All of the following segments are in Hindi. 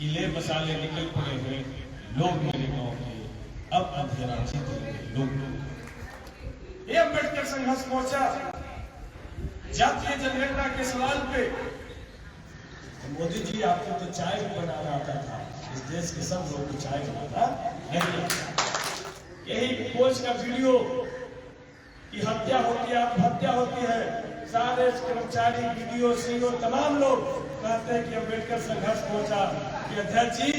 किले मसाले निकल पड़े हैं लोग मेरे गांव के, अब अंधेरा जीत लोग। ये अम्बेडकर संघर्ष मोर्चा जातीय जनगणना के सवाल पे मोदी जी आपको तो चाय भी बनाना आता था, इस देश के सब लोग को चाय बनाना नहीं आता। यही कोच का वीडियो की हत्या होती है, आत्महत्या होती है, सारे कर्मचारी वीडियो सीओ तमाम लोग कहते हैं कि अम्बेडकर संघर्ष मोर्चा के अध्यक्ष जी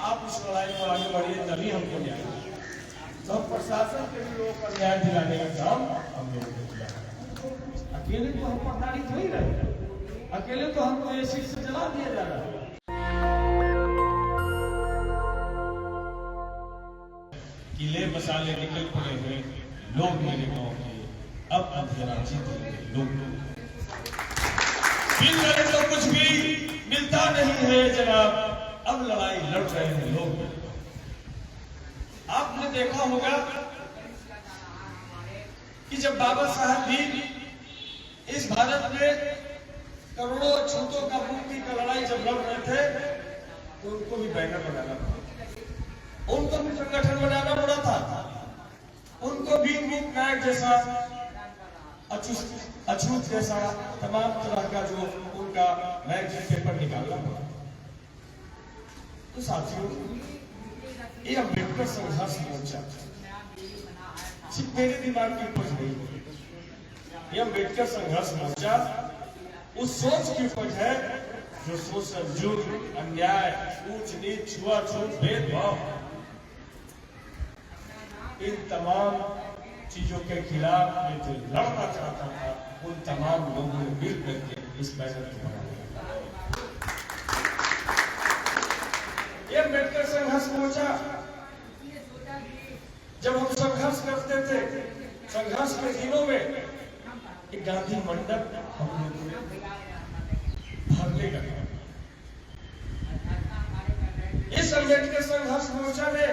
आप उस लड़ाई को आगे बढ़िए तभी हमको न्याय मिलेगा। तो प्रशासन के भी लोगों का न्याय दिलाने का काम हम लोगों को किया। अकेले तो हम प्रताड़ित हो ही रहे, अकेले तो हमको ये सीट से जला दिया जा रहा है। किले मसाले निकल पड़े हैं लोग मेरे गांव के, अब अंधेरा जीत लोग। मिल रहे तो कुछ भी मिलता नहीं है जनाब, अब लड़ाई लड़ रहे हैं लोग। आपने देखा होगा कि जब बाबा साहब भी इस भारत में करोड़ों छूतों का मुक्ति का लड़ाई जब लड़ रहे थे तो उनको भी बैनर बनाना पड़ा, उनको भी संगठन बनाना पड़ा था, उनको भी मूक नायक जैसा अछूत जैसा तमाम तरह का जो उनका मैगजीन पेपर निकालना पड़ा। तो साथियों ये अम्बेडकर संघर्ष मोर्चा सिर्फ मेरे दिमाग की उपज नहीं, ये अम्बेडकर संघर्ष मोर्चा उस सोच की उपज है जो शोषण, जुर्म, अन्याय, ऊंच नीच, छुआछूत, भेदभाव, इन तमाम चीजों के खिलाफ में जो लड़ना चाहता था उन तमाम लोगों ने मिल करके इस बैनर को बनाया। ये अम्बेडकर संघर्ष मोर्चा जब हम संघर्ष करते थे, संघर्ष के दिनों में एक गांधी मंडप हम लोगों ने भरने का काम। इस अम्बेडकर संघर्ष मोर्चा ने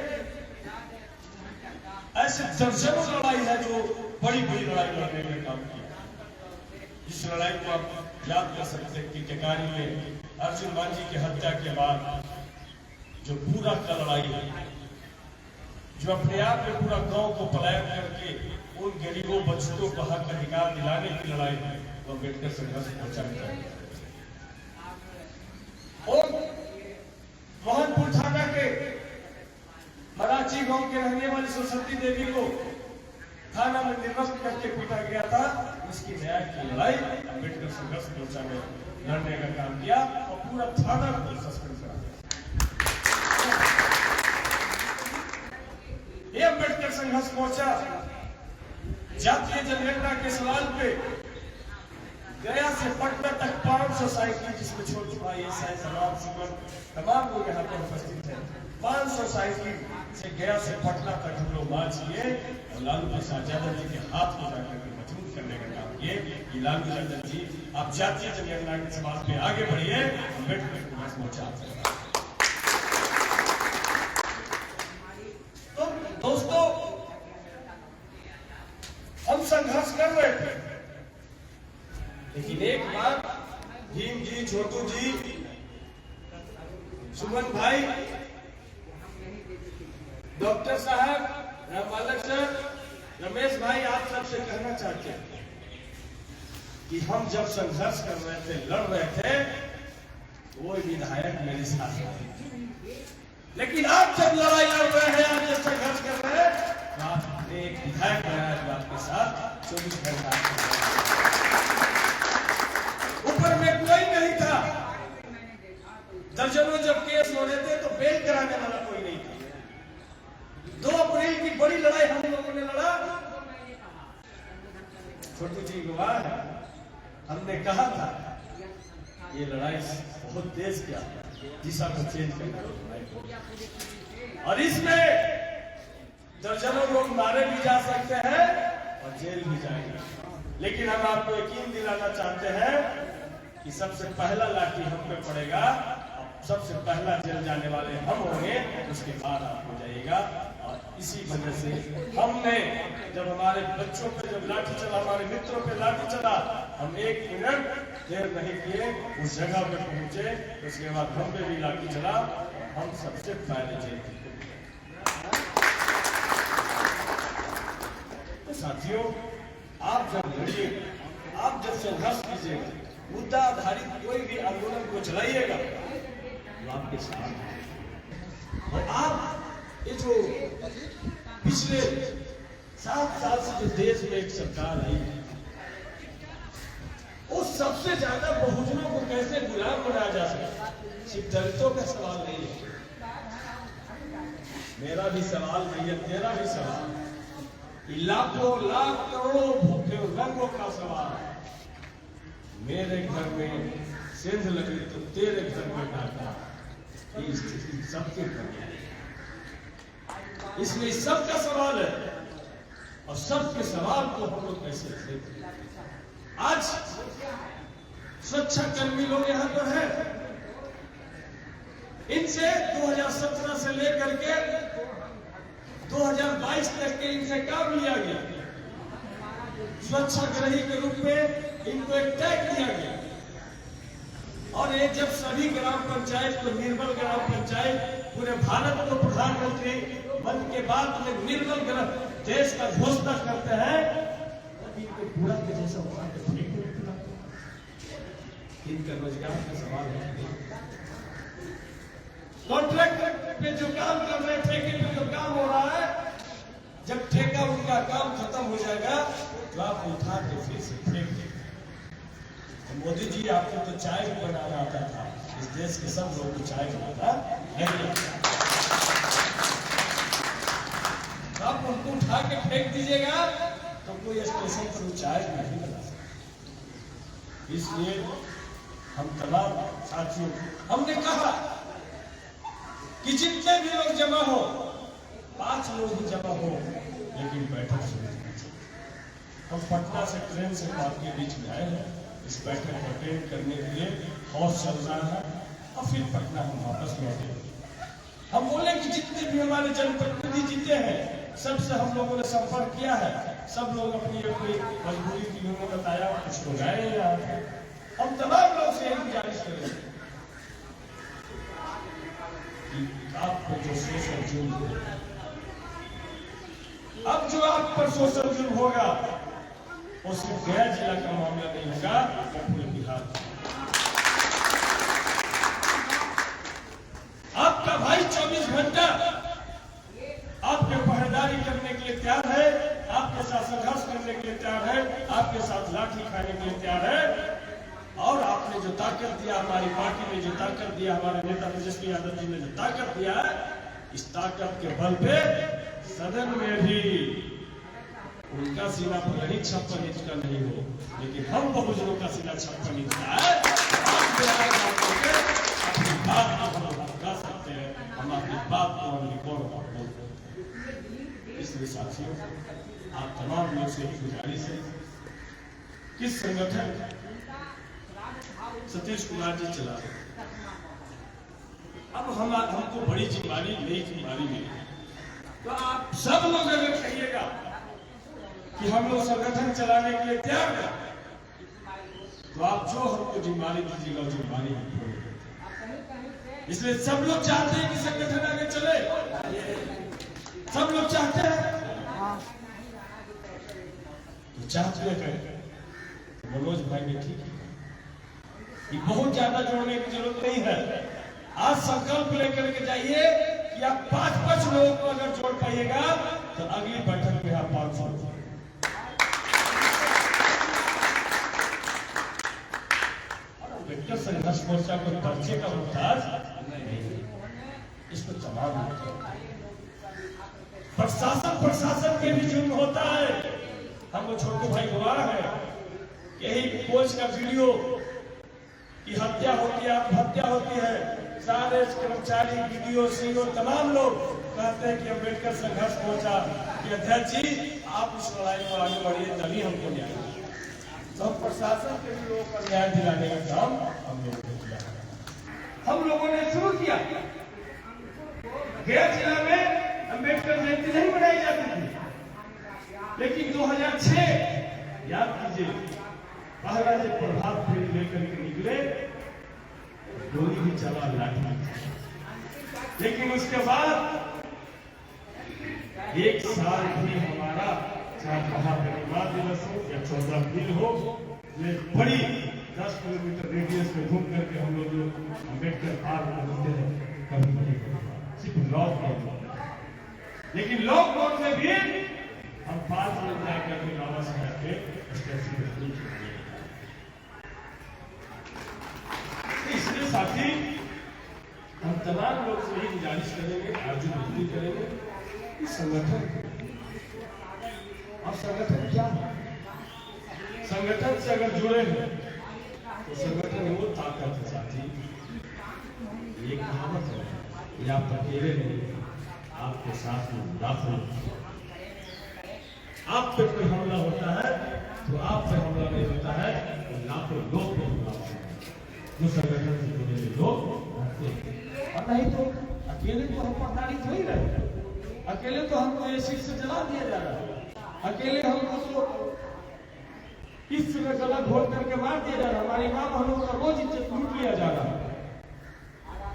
ऐसे दर्जनों लड़ाई है जो बड़ी बड़ी लड़ाई लड़ने का काम किया। इस लड़ाई को आप याद कर सकते हैं कि टेकारी में अर्जुन मांझी की हत्या के बाद जो पूरा का लड़ाई है, जो अपने आप में पूरा गांव को पलायन करके उन गरीबों बच्चों को हक अधिकार दिलाने की लड़ाई है, वो अम्बेडकर संघर्ष मोर्चा में। और मोहनपुर थाना के मराठी गांव के रहने वाली सरस्वती देवी को थाना में निरस्त करके पीटा गया था, उसकी न्याय की लड़ाई अम्बेडकर संघर्ष मोर्चा में लड़ने का काम किया और पूरा थाना को सस्पेंड करा दिया। ये अम्बेडकर संघर्ष मोर्चा जातीय जनगणना के सवाल पे गया से पटना तक 500 साइकिल, जिसमें छोटे भाई तमाम सुमन तमाम लोग यहाँ पर उपस्थित हैं, 500 साइकिल से गया से पटना तक हम लोग मार्च किए और लालू प्रसाद यादव जी के हाथ में जाकर के मजबूत करने का काम किए कि लालू यादव जी आप जातीय जनगणना के सवाल पे आगे बढ़िए, अम्बेडकर संघर्ष मोर्चा। तो दोस्तों हम संघर्ष कर रहे थे, लेकिन एक बार भीम जी, छोटू जी, सुमन भाई, डॉक्टर साहब, रामबालक सर, रमेश भाई, आप सबसे कहना चाहते हैं कि हम जब संघर्ष कर रहे थे, लड़ रहे थे, वो विधायक मेरे साथ थे, लेकिन आप जब लड़ाई लड़ रहे हैं, आप जब संघर्ष कर रहे हैं, तो आपने एक विधायक बनाया जो आपके साथ 24 घंटा, ऊपर में कोई नहीं था, दर्जनों जब केस हो रहे थे तो बेल कराने वाला कोई नहीं था। 2 अप्रैल की बड़ी लड़ाई हम लोगों ने लड़ा, छोटू जी गवाह है, हमने कहा था ये लड़ाई बहुत तेज किया, दिशा को चेंज करना, और इसमें दर्जनों लोग मारे भी जा सकते हैं और जेल भी जाएंगे, लेकिन हम आपको यकीन दिलाना चाहते हैं कि सबसे पहला लाठी हम पे पड़ेगा, सबसे पहला जेल जाने वाले हम होंगे, उसके बाद आप हो जाइएगा। और इसी वजह से हमने जब हमारे बच्चों पे जब लाठी चला, हमारे मित्रों पे लाठी चला, हम 1 मिनट देर नहीं किए, उस जगह पे पहुंचे, उसके बाद हम पे भी लाठी चला, हम सबसे पहले जीते। तो साथियों, आप जब लड़िए, आप जब संघर्ष कीजिएगा, मुद्दा आधारित कोई भी आंदोलन को चलाइएगा तो आपके साथ। और आप ये जो पिछले 7 साल से जो देश में एक सरकार आई है, वो सबसे ज्यादा बहुजनों को कैसे गुलाम बनाया जा सकता, सिर्फ दलितों का सवाल नहीं है, मेरा भी सवाल नहीं है, तेरा भी सवाल, लाखों लाख करोड़ों भूखे रंगों का सवाल। मेरे घर में सेंध लगी तो तेरे घर में डाका, ये स्थिति सबके घर में, इसलिए सबका सवाल है और सबके सवाल को हम लोग कैसे देखें। आज स्वच्छाकर्मी लोग यहाँ पर है, इनसे 2017 से लेकर के 2022 तक के इनसे काम लिया गया, स्वच्छाग्रही के रूप में इनको एक टैग दिया गया। और ये जब सभी ग्राम पंचायत को निर्मल ग्राम पंचायत पूरे भारत को प्रधानमंत्री मन के बाद में निर्मल ग्राम देश का घोषणा करते हैं, इनको पूरा के जैसा उठा के फेंक देना, इनका रोजगार का सवाल है। कॉन्ट्रैक्ट पे जो काम कर रहे, ठेके पे जो काम हो रहा है, जब ठेका उनका काम खत्म हो जाएगा तो आप उठा के फिर से फेंक देंगे। तो मोदी जी, आपको तो चाय भी बनाना आता था, इस देश के सब लोग को चाय बनाना नहीं आता, तो आप उनको उठा के फेंक दीजिएगा तो कोई स्टेशन पर चाय नहीं बना सकता। इसलिए हम तमाम साथियों, हमने कहा कि जितने भी लोग जमा हो, 5 लोग ही जमा हो, लेकिन बैठक सुनिए। हम पटना से ट्रेन से आपके बीच में आए हैं, इस बैठक को अटेंड करने के लिए हौस चल रहा है और फिर पटना हम वापस लौटे। हम बोले कि जितने भी हमारे जनप्रतिनिधि जीते हैं, सबसे हम लोगों ने संपर्क किया है, सब लोग अपनी अपनी मजबूरी की उन्होंने बताया, कुछ लोग आए यहाँ। हम तमाम लोग से यही गुजारिश करेंगे कि आपको जो सोशल जुल्म होगा, अब जो आप पर सोशल जुल्म होगा वो सिर्फ गया जिला का मामला नहीं होगा, वो पूरे बिहार का। आपका भाई 24 घंटा आपके पहरेदारी करने के लिए तैयार है, आपके साथ संघर्ष करने के लिए तैयार है, आपके साथ लाठी खाने के लिए तैयार है। और आपने जो ताकत दिया, हमारी पार्टी ने जो ताकत दिया, हमारे नेता तेजस्वी यादव जी ने जो ताकत दिया, इस ताकत के बल पे सदन में भी उनका सीना भले ही 56 इंच का नहीं हो, लेकिन हम बहुजनों का सीना 56 इंच का है। अपनी बात को हम बता सकते हैं, हम अपनी बात को हम रिकॉर्ड बोल सकते हैं। इसलिए साथियों, आप तमाम लोग से गुजारिश है, किस संगठन सतीश कुमार जी चला रहे, अब हमको बड़ी जिम्मेदारी, नई जिम्मेदारी मिली, तो आप सब लोग अगर कहिएगा कि हम लोग संगठन चलाने के लिए तैयार हैं, तो आप जो हमको जिम्मेदारी दीजिएगा वो जिम्मेदारी हम पूरी करेंगे। इसलिए सब लोग चाहते हैं कि संगठन आगे चले, सब लोग चाहते हैं, तो चाहते हैं। मनोज भाई ने ठीक है, बहुत ज्यादा जोड़ने की जरूरत नहीं है। आज संकल्प लेकर के जाइए कि आप 5-5 लोगों को अगर जोड़ पाइएगा तो अगली बैठक में आप 500 अम्बेडकर संघर्ष मोर्चा को पर्चे का मुहताज नहीं, इसको तमाम प्रशासन के भी जुर्म होता है। हमको छोटू भाई गवाह है, यही कोच का वीडियो की हत्या होती है, आत्महत्या होती है, सारे कर्मचारी, वीडियो, सीओ तमाम लोग कहते हैं कि अम्बेडकर संघर्ष मोर्चा के अध्यक्ष जी आप इस लड़ाई को आगे बढ़िए, तभी हमको न्याय मिलेगा। तो प्रशासन के भी लोगों का न्याय दिलाने का काम हम लोगों ने किया, हम लोगों ने शुरू किया। गया जिला में अम्बेडकर जयंती नहीं मनाई जाती थी, लेकिन 2006 याद कीजिए, पहला जब प्रभात फेरी लेकर के निकले, गोली भी चला, लाठी लेकिन उसके बाद एक साल भी हमारा चाहे महापरिनिर्वाण दिवस हो या 14 अप्रैल हो, ये बड़ी 10 किलोमीटर रेडियस में घूम करके हम लोग जो अम्बेडकर पार्क होते हैं कभी नहीं होता, सिर्फ लॉकडाउन में। लेकिन लॉकडाउन में भी हम 5 मिनट जाकर के बाबा साहब के स्टैच्यू में फूल चढ़ाए। इसलिए साथी हम तमाम लोग से यही गुजारिश करेंगे, आर्जुन करेंगे कि संगठन, अब संगठन क्या है? संगठन से अगर जुड़े हैं तो संगठन वो ताकत है साथी। ये कहावत है, ये आप अकेले नहीं, आपके साथ में लाखों। आप पे कोई हमला होता है तो आप पे हमला नहीं होता है, तो लाखों लोग पे हमला होता है जो संगठन से जुड़े लोग रहते हैं। और नहीं तो अकेले तो हम प्रताड़ित हो ही रहे, अकेले तो हमको ये सीट से जला दिया जा रहा है, अकेले हमको तो इस में गला घोट करके मार दिया जा रहा है, हमारी माँ बहनों का रोज इज्जत लूट लिया जा रहा है,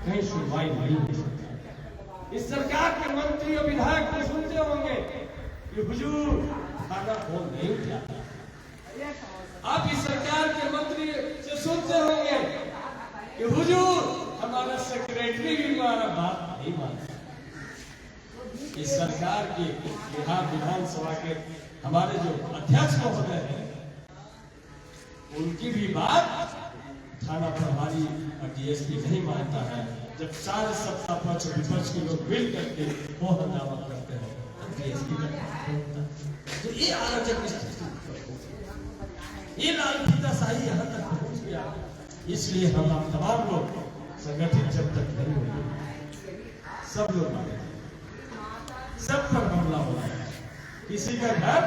कहीं सुनवाई नहीं हो सकती। इस सरकार के मंत्री और विधायक को सुनते होंगे कि हुजूर खाना फोन नहीं उठाता। आप इस सरकार के मंत्री से सुनते होंगे कि हुजूर हमारा सेक्रेटरी भी हमारा बात नहीं मानता। इस सरकार के बिहार विधानसभा के हमारे जो अध्यक्ष महोदय हैं, उनकी भी बात थाना प्रभारी और डीएसपी नहीं मानता है। जब सारे सत्ता पक्ष विपक्ष के लोग मिल करके वो हंगामा करते हैं, डीएसपी का तो ये अराजक स्थिति, ये लालफीताशाही यहाँ तक पहुंच गया। इसलिए हम आप तमाम लोग संगठित जब तक नहीं होंगे, सब लोग माने, सब पर हमला हो रहा है, किसी का घर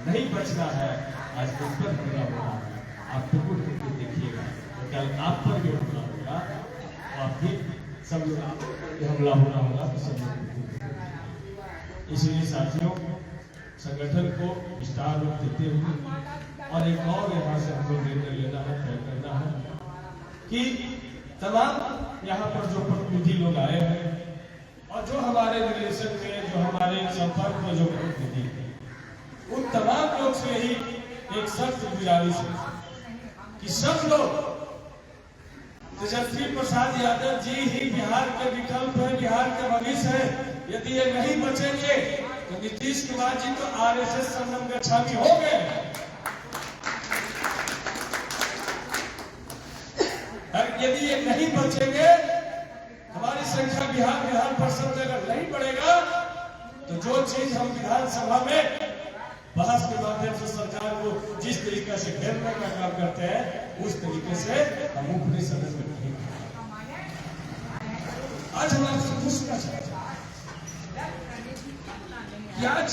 नहीं बचना है। आज उस पर हमला हो रहा है, आप टुकुर टुकुर देखिएगा, तो कल आप पर भी हमला होगा और फिर सब लोग आप पर हमला हो रहा होगा तो सब लोग। इसलिए साथियों, संगठन को विस्तार रूप देते हुए और एक और यहाँ से हम लोग निर्णय लेना है, तय करना है कि तमाम यहाँ पर जो प्रतिनिधि लोग आए हैं और जो हमारे रिलेशन में, जो हमारे संपर्क में जो प्रतिनिधि है, उन तमाम लोग से ही एक सख्त गुजारिश है कि सब लोग तेजस्वी प्रसाद यादव जी ही बिहार के विकल्प है, बिहार के भविष्य है। यदि ये नहीं बचेंगे तो नीतीश कुमार जी तो आरएसएस संगम गच्छामी हो गए। यदि ये नहीं बचेंगे, हमारी संख्या बिहार परिषद में अगर नहीं बढ़ेगा, तो जो चीज हम विधानसभा में बहस के माध्यम से सरकार को जिस तरीके से घेरने का काम करते हैं, उस तरीके से हम ऊपरी सदन में नहीं। आज हमारे से पूछना चाहते हैं कि आज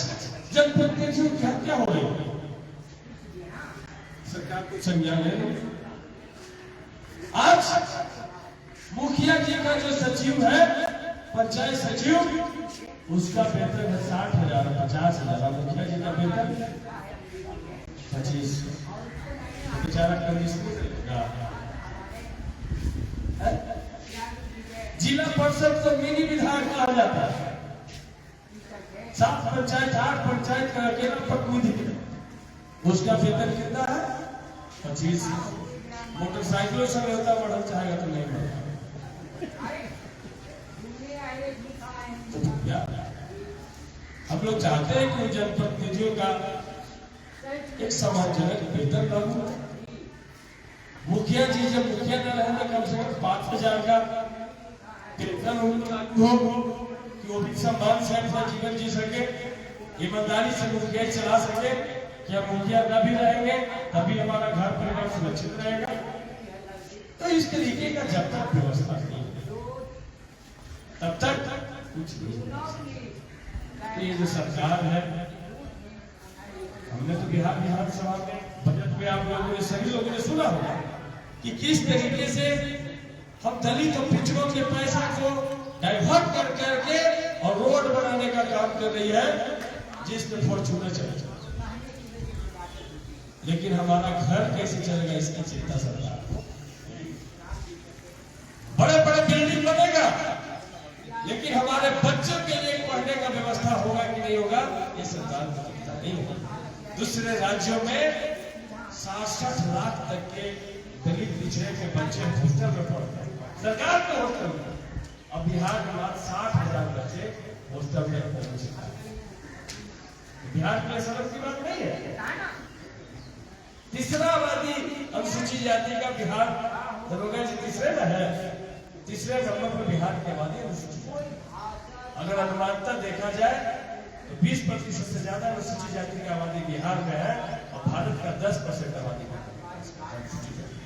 जनप्रतिनिधियों की हत्या हो रही है, सरकार को संज्ञान ले। आज मुखिया जी का जो सचिव है, पंचायत सचिव, उसका वेतन है 60,000, 50,000। मुखिया जी का वेतन 25, बेचारा जिला परिषद तो मिनी विधायक कहा जाता है, 7 पंचायत 8 पंचायत का अकेला प्रतिनिधि, उसका वेतन कितना है? 25। मोटरसाइकिलों से होता बढ़ना चाहेगा तो नहीं बढ़ता। हम लोग चाहते हैं कि जनप्रतिनिधियों का एक सम्मानजनक वेतन लागू हो। मुखिया जी जब मुखिया न रहेंगे, कम से कम 5,000 का वेतन उनको लागू हो कि वो भी सम्मान से अपना जीवन जी सके, ईमानदारी से मुखिया चला सके। क्या मुखिया न भी रहेंगे तभी हमारा घर परिवार सुरक्षित रहेगा। तो इस तरीके का जब तक व्यवस्था नहीं तब तक कुछ नहीं। ये जो सरकार है, हमने तो बिहार विधानसभा में बजट में आप लोगों ने, सभी लोगों ने सुना होगा कि किस तरीके से हम दलित और पिछड़ों के पैसा को डाइवर्ट कर करके और रोड बनाने का काम कर रही है, जिसमें फॉर्च्यूनर चले। लेकिन हमारा घर कैसे चलेगा, इसकी चिंता सरकार को। बड़े बड़े बिल्डिंग बनेगा, लेकिन नहीं है। दूसरे राज्यों में 66 लाख तक के दलित पिछड़े के बच्चे हॉस्टल में पढ़ते हैं, सरकार के हॉस्टल में। अब बिहार के बाद 60,000 बच्चे हॉस्टल में पहुंचे। बिहार के सड़क की बात नहीं है। तीसरा आबादी अनुसूचित जाति का बिहार, दरोगा जी तीसरे में है, तीसरे नंबर पर बिहार की आबादी अनुसूचित। अगर अनुमानता देखा जाए तो 20% से ज्यादा अनुसूचित जाति की आबादी बिहार में है और भारत का 10% आबादी अनुसूचित जाति।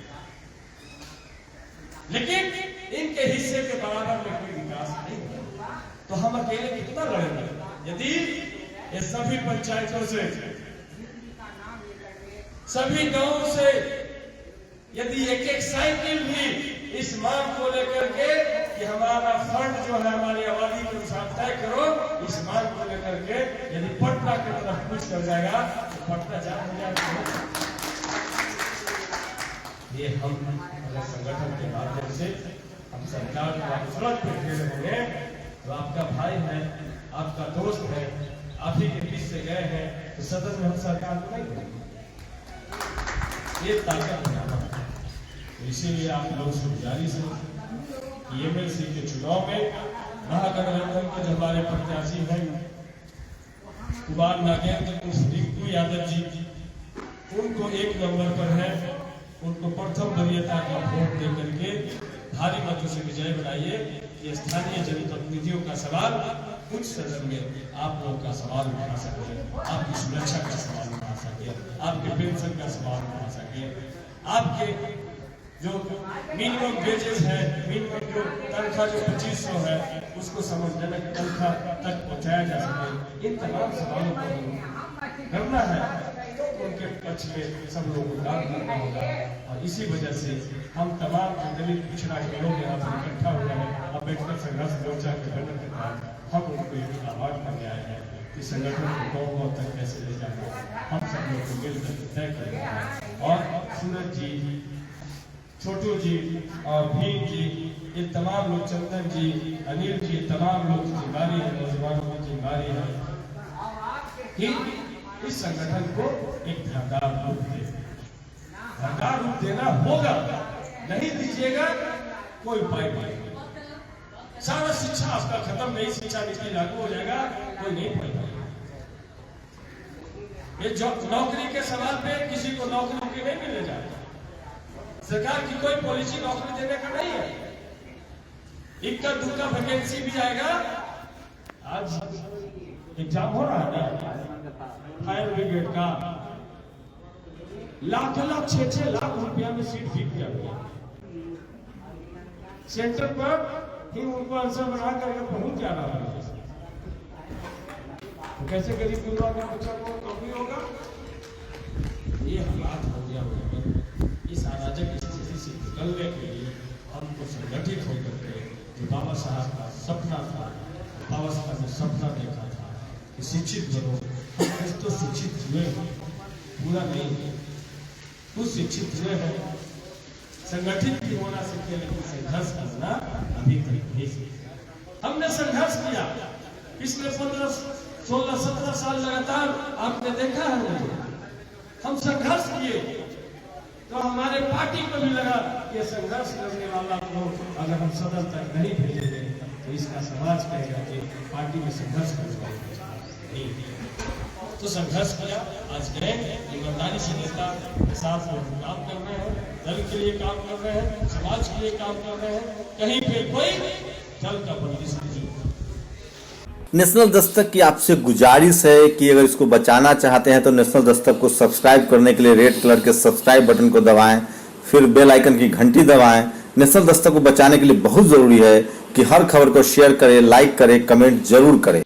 लेकिन इनके हिस्से के बराबर में कोई विकास नहीं है, तो हम अकेले कितना लड़ेंगे? यदि ये सभी पंचायतों से, सभी गांवों से यदि एक साइकिल भी इस मांग को लेकर के कि हमारा फंड जो है हमारी आबादी के अनुसार तय करो, इस मांग को लेकर के यदि पटना की तरफ कुछ कर जाएगा तो पटना जाम हो जाएगा। ये हम संगठन के माध्यम से हम सरकार को सड़क पर घेरे होंगे तो आपका भाई है, आपका दोस्त है, आप ही के बीच से गए हैं तो सदन में हम सरकार को नहीं देंगे। ये ताकत बनाना है। इसीलिए आप लोग से गुजारिश है कि एमएलसी के चुनाव में महागठबंधन के जो हमारे प्रत्याशी हैं कुमार नागेंद्र रिंकू यादव जी, उनको 1 नंबर पर है, उनको प्रथम वरीयता का वोट दे करके भारी मतों से विजय बनाइए। ये स्थानीय जनप्रतिनिधियों का सवाल कुछ सदन में आप लोग का सवाल उठा सके, आपकी सुरक्षा का सवाल उठा सके, आपके पेंशन का सवाल उठा सके, आपके जो मिनिमम वेजेस है, मिनिमम जो तनख्वाह जो 2500 है उसको सम्मानजनक तनख्वाह तक पहुंचाया जा सके। इन तमाम सवालों को करना है तो उनके पक्ष में सब लोगों को काम करना होगा। और इसी वजह से हम तमाम दलित पिछड़ा के लोग यहाँ पर इकट्ठा हुए हैं। अम्बेडकर संघर्ष मोर्चा के गठन के बाद हम उनको एक आह्वान करने आए हैं कि संगठन को गाँव तक कैसे ले जाना है, हम सब लोग को मिलकर तय करेंगे। और सूरज जी, छोटू जी और भीम जी, ये तमाम लोग, चंदन जी, अनिल जी, तमाम लोग जिम्मेदारी है, नौजवानों की जिम्मेदारी है कि इस संगठन को एक धारदार रूप दे। धारदार रूप देना होगा, नहीं दीजिएगा कोई उपाय नहीं। सारा शिक्षा आपका खत्म, नई शिक्षा नीति लागू हो जाएगा, कोई नहीं पढ़ेगा। ये नौकरी के सवाल पे किसी को नौकरी के नहीं मिले जाएगा। सरकार की कोई पॉलिसी नौकरी देने का नहीं है। इक्का दुक्का वैकेंसी भी आएगा। आज एग्जाम हो रहा है ना फायर ब्रिगेड का, लाख 6-6 लाख रुपया में सीट बिक जाती है। सेंटर पर ही उनको आंसर बना करके पहुंच जाना है। तो कैसे गरीब गुरबा का बच्चा को नौकरी होगा? ये हालात हो गया है। इस अराजक स्थिति से निकलने के लिए हमको संगठित होकर के जो बाबा साहब का सपना था, बाबा साहब ने सपना देखा था कि शिक्षित बनो, हम तो शिक्षित हुए पूरा नहीं, कुछ शिक्षित हुए हैं, संगठित भी होना सीखे, लेकिन संघर्ष करना अभी तक नहीं सीखे। हमने संघर्ष किया पिछले 15, 16, 17 साल लगातार, आपने देखा है मुझे, हम संघर्ष किए। तो हमारे पार्टी को भी लगा कि संघर्ष करने वाला लोग अगर हम सदन तक नहीं भेजेंगे तो इसका समाज कहेगा कि पार्टी में संघर्ष करने वाले नहीं। तो संघर्ष किया, आज गए, ईमानदारी से नेता के साथ काम कर रहे हैं, दल के लिए काम कर रहे हैं, समाज के लिए काम कर रहे हैं। कहीं पे कोई दल का बंदिश नहीं। नेशनल दस्तक की आपसे गुजारिश है कि अगर इसको बचाना चाहते हैं तो नेशनल दस्तक को सब्सक्राइब करने के लिए रेड कलर के सब्सक्राइब बटन को दबाएं, फिर बेल आइकन की घंटी दबाएं। नेशनल दस्तक को बचाने के लिए बहुत जरूरी है कि हर खबर को शेयर करें, लाइक करें, कमेंट जरूर करें।